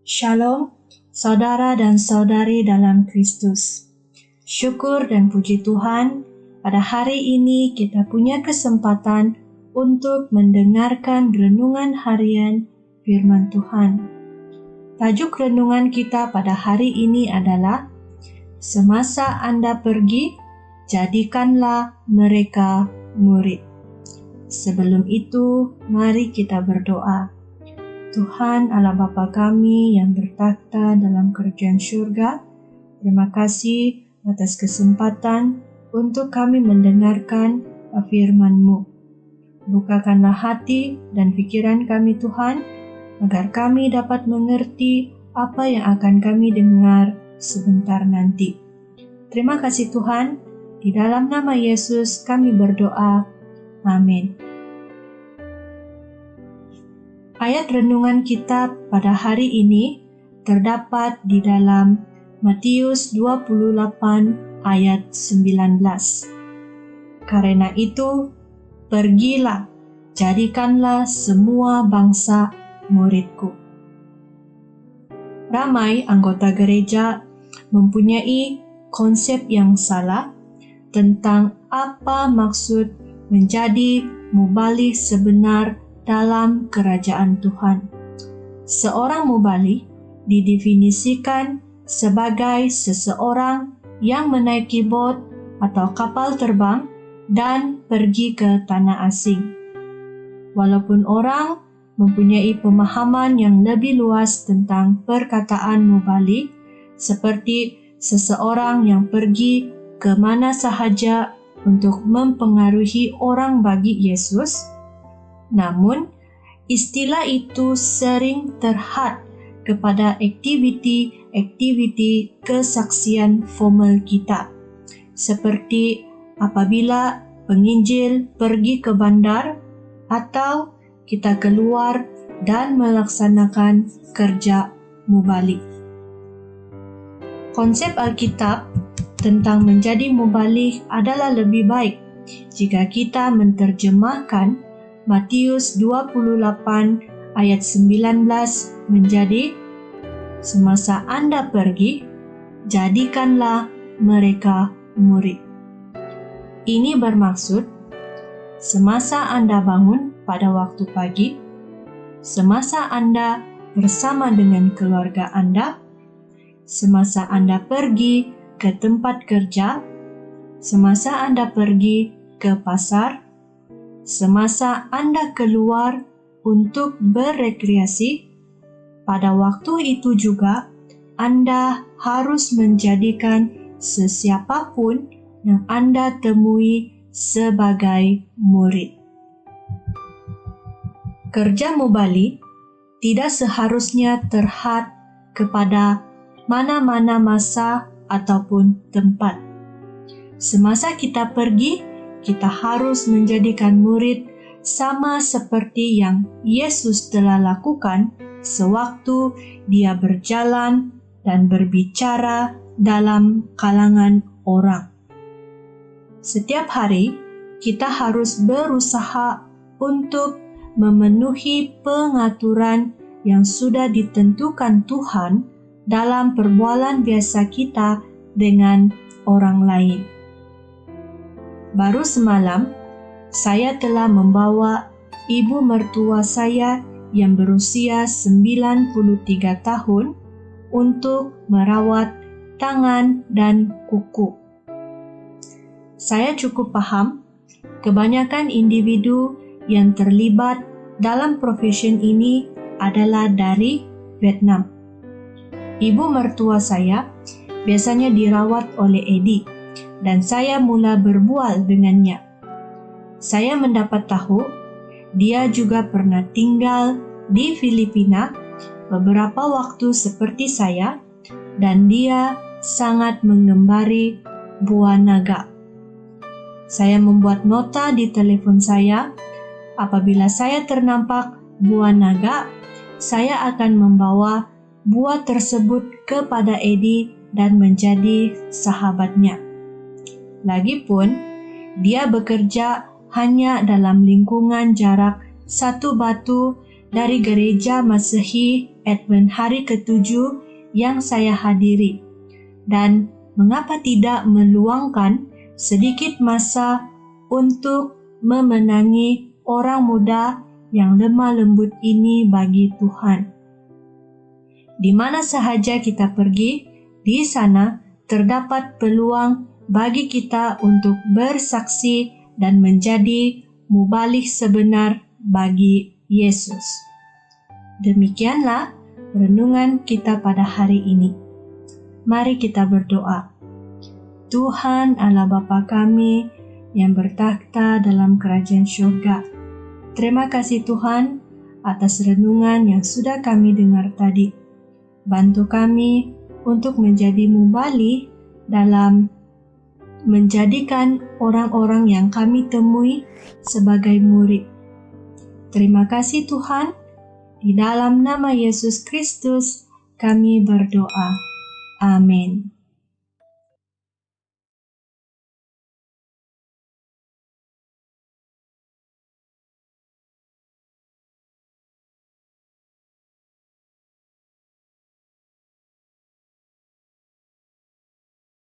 Shalom, saudara dan saudari dalam Kristus. Syukur dan puji Tuhan, pada hari ini kita punya kesempatan untuk mendengarkan renungan harian firman Tuhan. Tajuk renungan kita pada hari ini adalah Semasa Anda pergi, jadikanlah mereka murid. Sebelum itu, mari kita berdoa. Tuhan Allah Bapa kami yang bertakhta dalam kerajaan surga, terima kasih atas kesempatan untuk kami mendengarkan firman-Mu. Bukakanlah hati dan pikiran kami Tuhan, agar kami dapat mengerti apa yang akan kami dengar sebentar nanti. Terima kasih Tuhan, di dalam nama Yesus kami berdoa. Amin. Ayat renungan kita pada hari ini terdapat di dalam Matius 28 ayat 19. Karena itu, pergilah, jadikanlah semua bangsa muridku. Ramai anggota gereja mempunyai konsep yang salah tentang apa maksud menjadi mubalik sebenar dalam kerajaan Tuhan. Seorang mubalik didefinisikan sebagai seseorang yang menaiki bot atau kapal terbang dan pergi ke tanah asing. Walaupun orang mempunyai pemahaman yang lebih luas tentang perkataan mubalik, seperti seseorang yang pergi ke mana sahaja untuk mempengaruhi orang bagi Yesus, namun istilah itu sering terhad kepada aktiviti kesaksian formal kita, seperti apabila penginjil pergi ke bandar atau kita keluar dan melaksanakan kerja mubalik. Konsep Alkitab tentang menjadi mubalik adalah lebih baik jika kita menerjemahkan Matius 28 ayat 19 menjadi semasa Anda pergi, jadikanlah mereka murid. Ini bermaksud semasa Anda bangun pada waktu pagi, semasa Anda bersama dengan keluarga Anda, semasa Anda pergi ke tempat kerja, semasa Anda pergi ke pasar, semasa Anda keluar untuk berekreasi, pada waktu itu juga Anda harus menjadikan sesiapapun yang Anda temui sebagai murid. Kerja mubalik tidak seharusnya terhad kepada mana-mana masa ataupun tempat. Semasa kita pergi, kita harus menjadikan murid sama seperti yang Yesus telah lakukan sewaktu Dia berjalan dan berbicara dalam kalangan orang. Setiap hari, kita harus berusaha untuk memenuhi pengaturan yang sudah ditentukan Tuhan dalam perbualan biasa kita dengan orang lain. Baru semalam, saya telah membawa ibu mertua saya yang berusia 93 tahun untuk merawat tangan dan kuku. Saya cukup paham, kebanyakan individu yang terlibat dalam profesi ini adalah dari Vietnam. Ibu mertua saya biasanya dirawat oleh Eddie, dan saya mula berbual dengannya. Saya mendapat tahu dia juga pernah tinggal di Filipina beberapa waktu seperti saya, dan dia sangat menggemari buah naga. Saya membuat nota di telepon saya, apabila saya ternampak buah naga, saya akan membawa buah tersebut kepada Eddie dan menjadi sahabatnya. Lagipun, dia bekerja hanya dalam lingkungan jarak 1 batu dari gereja Masehi Advent hari ke-7 yang saya hadiri. Dan mengapa tidak meluangkan sedikit masa untuk memenangi orang muda yang lemah lembut ini bagi Tuhan. Di mana sahaja kita pergi, di sana terdapat peluang bagi kita untuk bersaksi dan menjadi mubalik sebenar bagi Yesus. Demikianlah renungan kita pada hari ini. Mari kita berdoa. Tuhan Allah Bapa kami yang bertakhta dalam kerajaan surga, terima kasih Tuhan atas renungan yang sudah kami dengar tadi. Bantu kami untuk menjadi mubalik dalam menjadikan orang-orang yang kami temui sebagai murid. Terima kasih Tuhan. Di dalam nama Yesus Kristus kami berdoa. Amin.